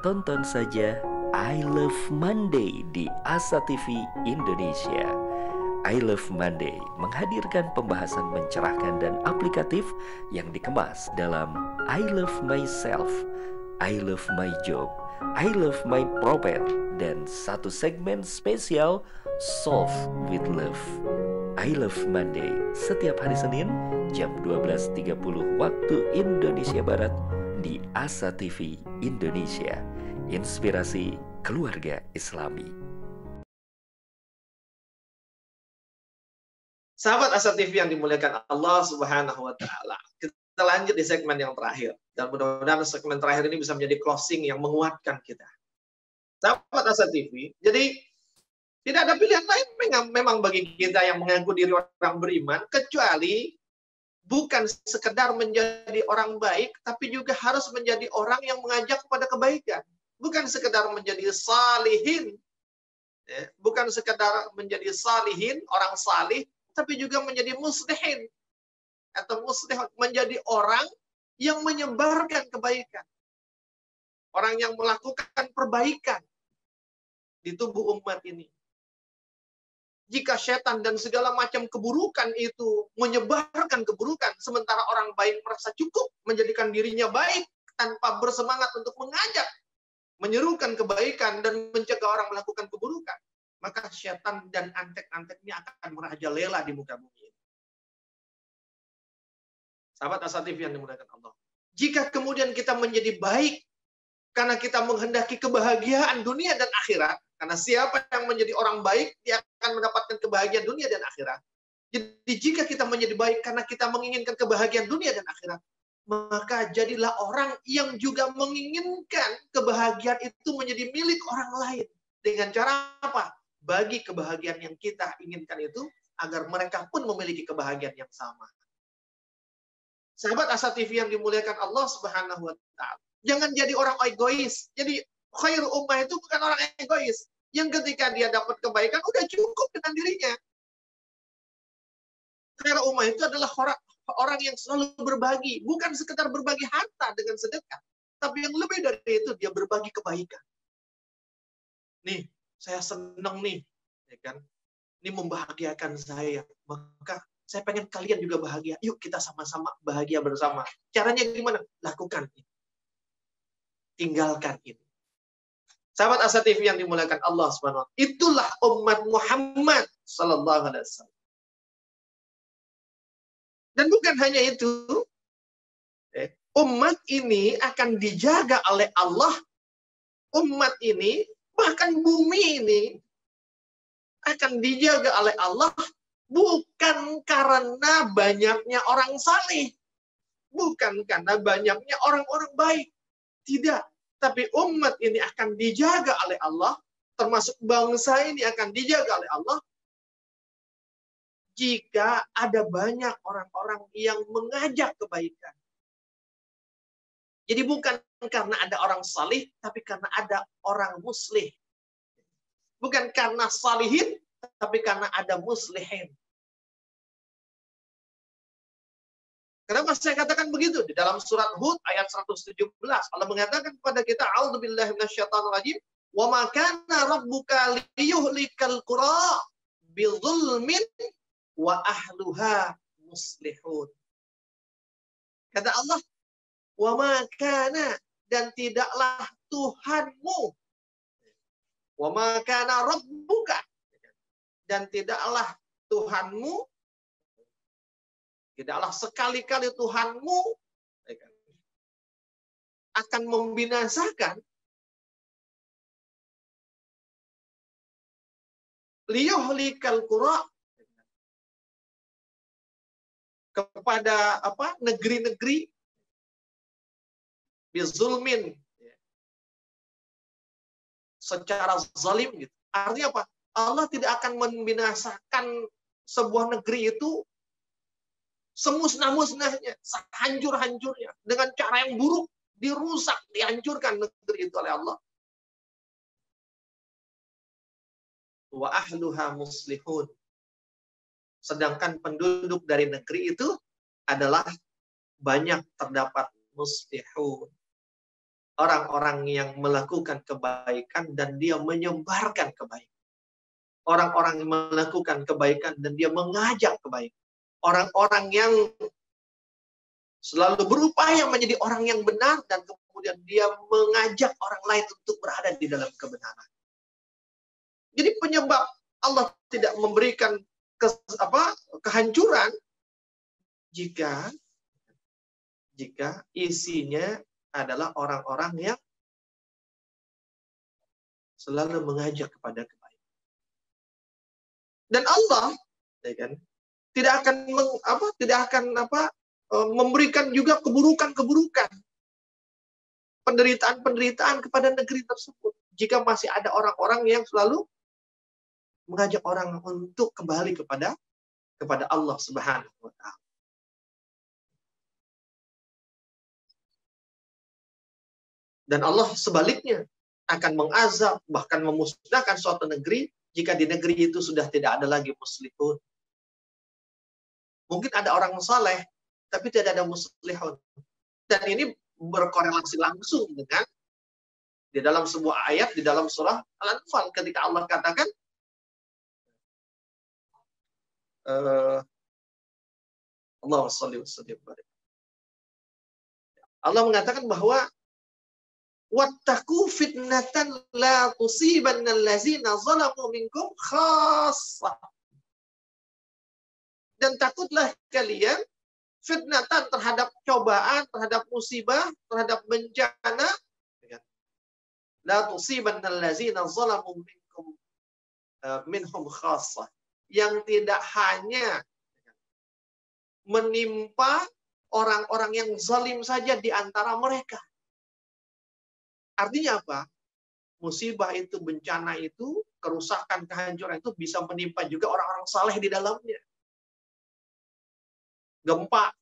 Tonton saja I Love Monday di Asa TV Indonesia. I Love Monday menghadirkan pembahasan mencerahkan dan aplikatif yang dikemas dalam I Love Myself, I Love My Job, I Love My Prophet, dan satu segmen spesial Solve with Love. I Love Monday setiap hari Senin jam 12.30 waktu Indonesia Barat di Asa TV Indonesia. Inspirasi keluarga Islami. Sahabat Asa TV yang dimuliakan Allah Subhanahu wa taala. Kita lanjut di segmen yang terakhir. Dan mudah-mudahan segmen terakhir ini bisa menjadi closing yang menguatkan kita. Sahabat Asa TV, jadi tidak ada pilihan lain memang bagi kita yang mengaku diri orang beriman, kecuali bukan sekedar menjadi orang baik, tapi juga harus menjadi orang yang mengajak kepada kebaikan. Bukan sekedar menjadi salihin, bukan sekedar menjadi salihin, orang salih, tapi juga menjadi muslihin atau muslih, menjadi orang yang menyebarkan kebaikan, orang yang melakukan perbaikan di tubuh umat ini. Jika setan dan segala macam keburukan itu menyebarkan keburukan, sementara orang baik merasa cukup menjadikan dirinya baik tanpa bersemangat untuk mengajak, menyerukan kebaikan dan mencegah orang melakukan keburukan, maka setan dan antek-anteknya akan merajalela di muka bumi. Sahabat Asa TV yang dimuliakan Allah. Jika kemudian kita menjadi baik karena kita menghendaki kebahagiaan dunia dan akhirat, karena siapa yang menjadi orang baik, dia akan mendapatkan kebahagiaan dunia dan akhirat. Jadi jika kita menjadi baik karena kita menginginkan kebahagiaan dunia dan akhirat, maka jadilah orang yang juga menginginkan kebahagiaan itu menjadi milik orang lain. Dengan cara apa? Bagi kebahagiaan yang kita inginkan itu, agar mereka pun memiliki kebahagiaan yang sama. Sahabat Asa TV yang dimuliakan Allah Subhanahu wa taala. Jangan jadi orang egois. Jadi khairul ummah itu bukan orang egois yang ketika dia dapat kebaikan udah cukup dengan dirinya. Khairul ummah itu adalah orang yang selalu berbagi, bukan sekedar berbagi harta dengan sedekah, tapi yang lebih dari itu dia berbagi kebaikan. Nih, saya senang nih, ya kan? Ini membahagiakan saya, maka saya pengen kalian juga bahagia. Yuk kita sama-sama bahagia bersama. Caranya gimana? Lakukan ini. Tinggalkan ini. Sahabat Asa TV yang dimuliakan Allah SWT. Itulah umat Muhammad sallallahu alaihi wasallam. Dan bukan hanya itu, umat ini akan dijaga oleh Allah. Umat ini, bahkan bumi ini akan dijaga oleh Allah bukan karena banyaknya orang saleh, bukan karena banyaknya orang-orang baik. Tidak. Tapi umat ini akan dijaga oleh Allah, termasuk bangsa ini akan dijaga oleh Allah, jika ada banyak orang-orang yang mengajak kebaikan. Jadi bukan karena ada orang salih, tapi karena ada orang muslih. Bukan karena salihin, tapi karena ada muslihin. Kenapa saya katakan begitu? Di dalam surat Hud ayat 117, Allah mengatakan kepada kita, A'udzubillahi minasyaitonirrajim, wa ma kana rabbuka liyuhlikal qura bidzulmin wa ahluha muslihun. Kata Allah, wa ma kana, dan tidaklah Tuhanmu, wa ma kana rabbuka, dan tidaklah Tuhanmu, tidaklah sekali-kali Tuhanmu akan membinasakan liyuhlikal qura, kepada negeri-negeri bizulmin, secara zalim gitu. Artinya apa? Allah tidak akan membinasakan sebuah negeri itu semusnah-musnahnya, sehancur-hancurnya, dengan cara yang buruk, dirusak, dihancurkan negeri itu oleh Allah. Wa ahluha muslihun. Sedangkan penduduk dari negeri itu adalah banyak terdapat muslihun. Orang-orang yang melakukan kebaikan dan dia menyebarkan kebaikan. Orang-orang yang melakukan kebaikan dan dia mengajak kebaikan. Orang-orang yang selalu berupaya menjadi orang yang benar dan kemudian dia mengajak orang lain untuk berada di dalam kebenaran. Jadi penyebab Allah tidak memberikan kehancuran jika isinya adalah orang-orang yang selalu mengajak kepada kebaikan. Dan Allah, ya kan, tidak akan memberikan juga keburukan-keburukan, penderitaan-penderitaan kepada negeri tersebut jika masih ada orang-orang yang selalu mengajak orang untuk kembali kepada Allah Subhanahu wa Ta'ala. Dan Allah sebaliknya akan mengazab, bahkan memusnahkan suatu negeri jika di negeri itu sudah tidak ada lagi muslihun. Mungkin ada orang saleh, tapi tidak ada muslihun. Dan ini berkorelasi langsung dengan di dalam sebuah ayat di dalam surah Al-Anfal ketika Allah katakan Allah mengatakan bahwa wattaqu fitnatan la tusibannal ladzina zalamu minkum khassah. Dan takutlah kalian fitnatan terhadap cobaan, terhadap musibah, terhadap bencana. La tusibannal ladzina zalamu minhum khassah. Yang tidak hanya menimpa orang-orang yang zalim saja di antara mereka. Artinya apa? Musibah itu, bencana itu, kerusakan, kehancuran itu bisa menimpa juga orang-orang saleh di dalamnya. Gempa.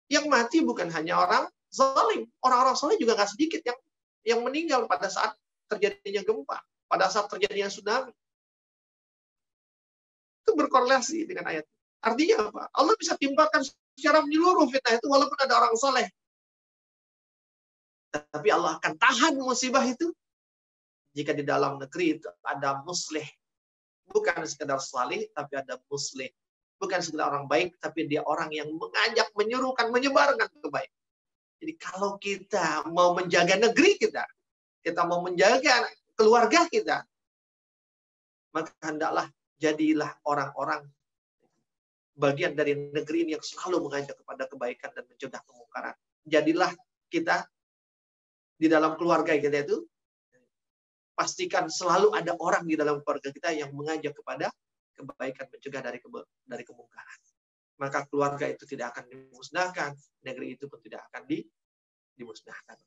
Yang mati bukan hanya orang zalim. Orang-orang saleh juga nggak sedikit yang meninggal pada saat terjadinya gempa. Pada saat terjadinya tsunami. Itu berkorelasi dengan ayat. Artinya apa? Allah bisa timpakan secara menyeluruh fitnah itu walaupun ada orang saleh. Tapi Allah akan tahan musibah itu jika di dalam negeri itu ada muslih. Bukan sekedar salih, tapi ada muslih. Bukan sekedar orang baik, tapi dia orang yang mengajak, menyuruhkan, menyebarkan kebaikan. Jadi kalau kita mau menjaga negeri kita mau menjaga keluarga kita, maka hendaklah jadilah orang-orang bagian dari negeri ini yang selalu mengajak kepada kebaikan dan mencegah kemungkaran. Jadilah kita di dalam keluarga kita itu, pastikan selalu ada orang di dalam keluarga kita yang mengajak kepada kebaikan, mencegah dari kemungkaran. Maka keluarga itu tidak akan dimusnahkan, negeri itu pun tidak akan dimusnahkan.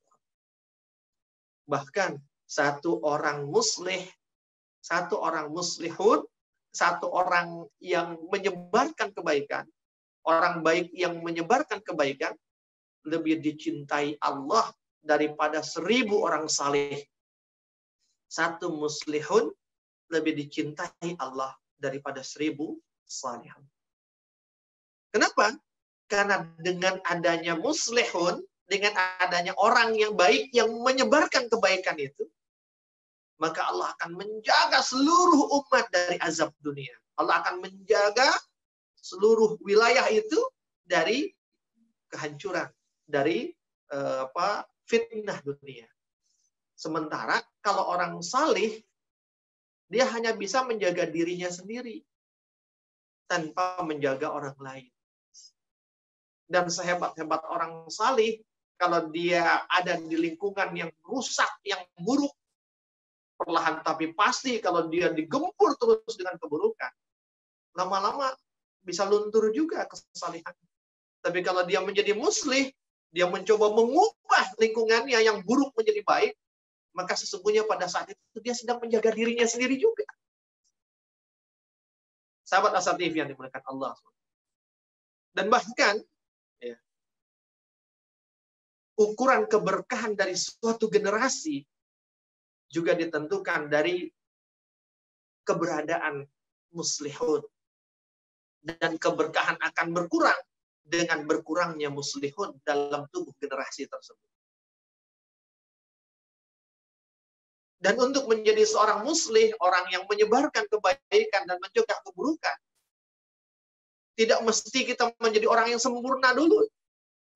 Bahkan satu orang muslih, satu orang muslihun, satu orang yang menyebarkan kebaikan, orang baik yang menyebarkan kebaikan, lebih dicintai Allah daripada 1000 orang saleh. Satu muslihun lebih dicintai Allah daripada 1000 salihun. Kenapa? Karena dengan adanya muslihun, dengan adanya orang yang baik yang menyebarkan kebaikan itu, maka Allah akan menjaga seluruh umat dari azab dunia. Allah akan menjaga seluruh wilayah itu dari kehancuran, dari fitnah dunia. Sementara kalau orang salih, dia hanya bisa menjaga dirinya sendiri tanpa menjaga orang lain. Dan sehebat-hebat orang salih, kalau dia ada di lingkungan yang rusak, yang buruk, perlahan tapi pasti kalau dia digempur terus dengan keburukan, lama-lama bisa luntur juga kesalehan. Tapi kalau dia menjadi muslih, dia mencoba mengubah lingkungannya yang buruk menjadi baik, maka sesungguhnya pada saat itu dia sedang menjaga dirinya sendiri juga. Sahabat Asa TV yang dimuliakan Allah. Dan bahkan ya, ukuran keberkahan dari suatu generasi juga ditentukan dari keberadaan muslihun. Dan keberkahan akan berkurang dengan berkurangnya muslihun dalam tubuh generasi tersebut. Dan untuk menjadi seorang muslih, orang yang menyebarkan kebaikan dan mencegah keburukan, tidak mesti kita menjadi orang yang sempurna dulu.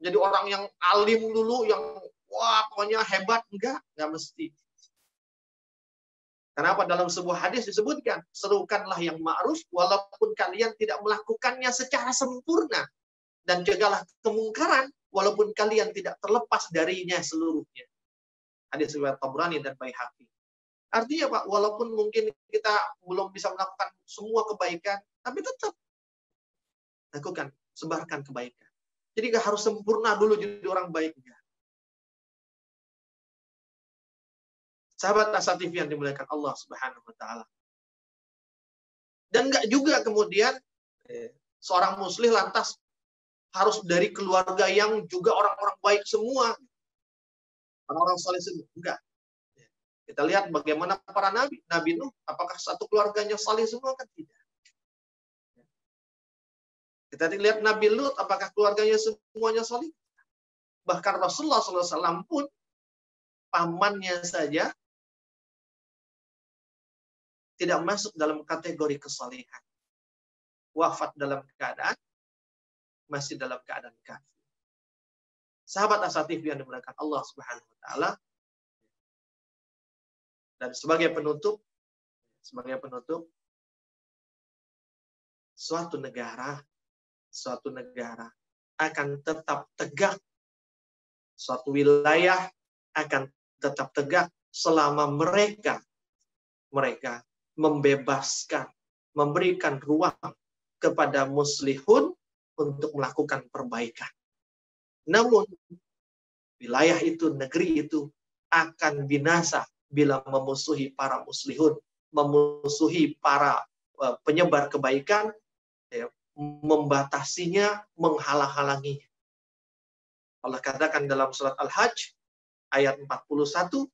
Jadi orang yang alim dulu, yang wah pokoknya hebat. Enggak mesti. Kenapa dalam sebuah hadis disebutkan, serukanlah yang ma'ruf walaupun kalian tidak melakukannya secara sempurna. Dan cegahlah kemungkaran walaupun kalian tidak terlepas darinya seluruhnya. Hadis riwayat Tabrani dan Baihaqi. Artinya Pak, walaupun mungkin kita belum bisa melakukan semua kebaikan, tapi tetap lakukan, sebarkan kebaikan. Jadi nggak harus sempurna dulu jadi orang baik. Sahabat Asa TV yang dimuliakan Allah Subhanahu wa taala. Dan nggak juga kemudian seorang muslim lantas harus dari keluarga yang juga orang-orang baik semua. Orang-orang saleh semua. Enggak. Kita lihat bagaimana para nabi. Nabi Nuh, apakah satu keluarganya saleh semua? Kan tidak. Kita lihat Nabi Lut, apakah keluarganya semuanya saleh? Bahkan Rasulullah SAW pun, pamannya saja tidak masuk dalam kategori kesalehan. Wafat dalam keadaan, masih dalam keadaan kafir. Sahabat Asa TV yang dimuliakan Allah Subhanahu wa taala. Dan sebagai penutup, suatu negara akan tetap tegak, suatu wilayah akan tetap tegak selama mereka membebaskan, memberikan ruang kepada muslihun untuk melakukan perbaikan. Namun wilayah itu, negeri itu akan binasa bila memusuhi para muslihun, memusuhi para penyebar kebaikan, membatasinya, menghalang-halanginya. Allah katakan dalam surat Al-Hajj ayat 41,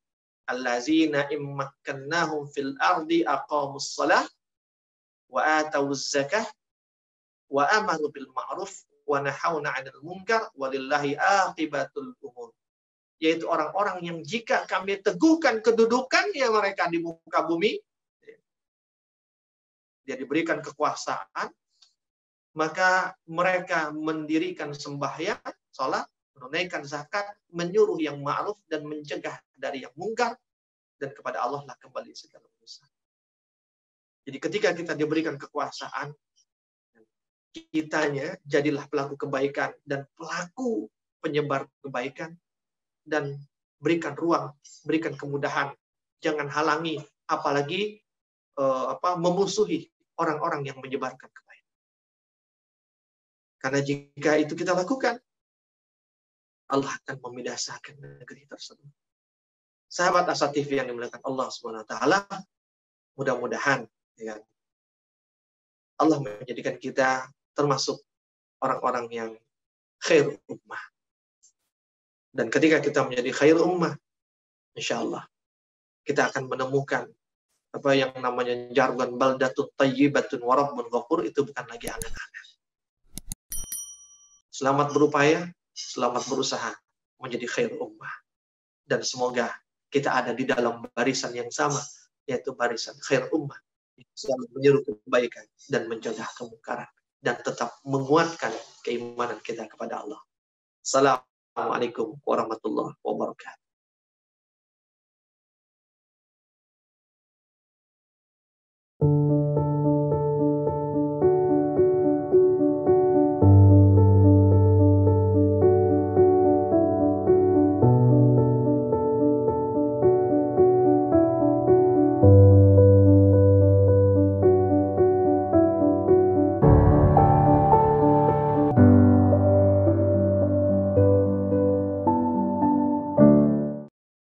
allazina immakkannahum fil ardi aqamus shalah wa atawuz zakah wa amaru bil ma'ruf wa nahawna 'anil munkar walillahi aqibatul umur. Yaitu orang-orang yang jika kami teguhkan kedudukannya mereka di muka bumi, dia diberikan kekuasaan, maka mereka mendirikan sembahyang, sholat, menunaikan zakat, menyuruh yang ma'ruf dan mencegah dari yang mungkar, dan kepada Allah lah kembali segala urusan. Jadi ketika kita diberikan kekuasaan, kitanya jadilah pelaku kebaikan dan pelaku penyebar kebaikan, dan berikan ruang, berikan kemudahan, jangan halangi, apalagi memusuhi orang-orang yang menyebarkan kebaikan. Karena jika itu kita lakukan, Allah akan membinasakan negeri tersebut. Sahabat Asa TV yang dimuliakan Allah Subhanahu wa taala, mudah-mudahan ya, Allah menjadikan kita termasuk orang-orang yang khair ummah. Dan ketika kita menjadi khair ummah, insya Allah kita akan menemukan apa yang namanya jargon baldatun tayyibatun wa rabbun ghafur, itu bukan lagi angan-angan. Selamat berupaya, selamat berusaha menjadi khair ummah. Dan semoga kita ada di dalam barisan yang sama, yaitu barisan khair ummah, yang selalu menyeru kebaikan dan mencegah kemungkaran, dan tetap menguatkan keimanan kita kepada Allah. Assalamualaikum warahmatullahi wabarakatuh.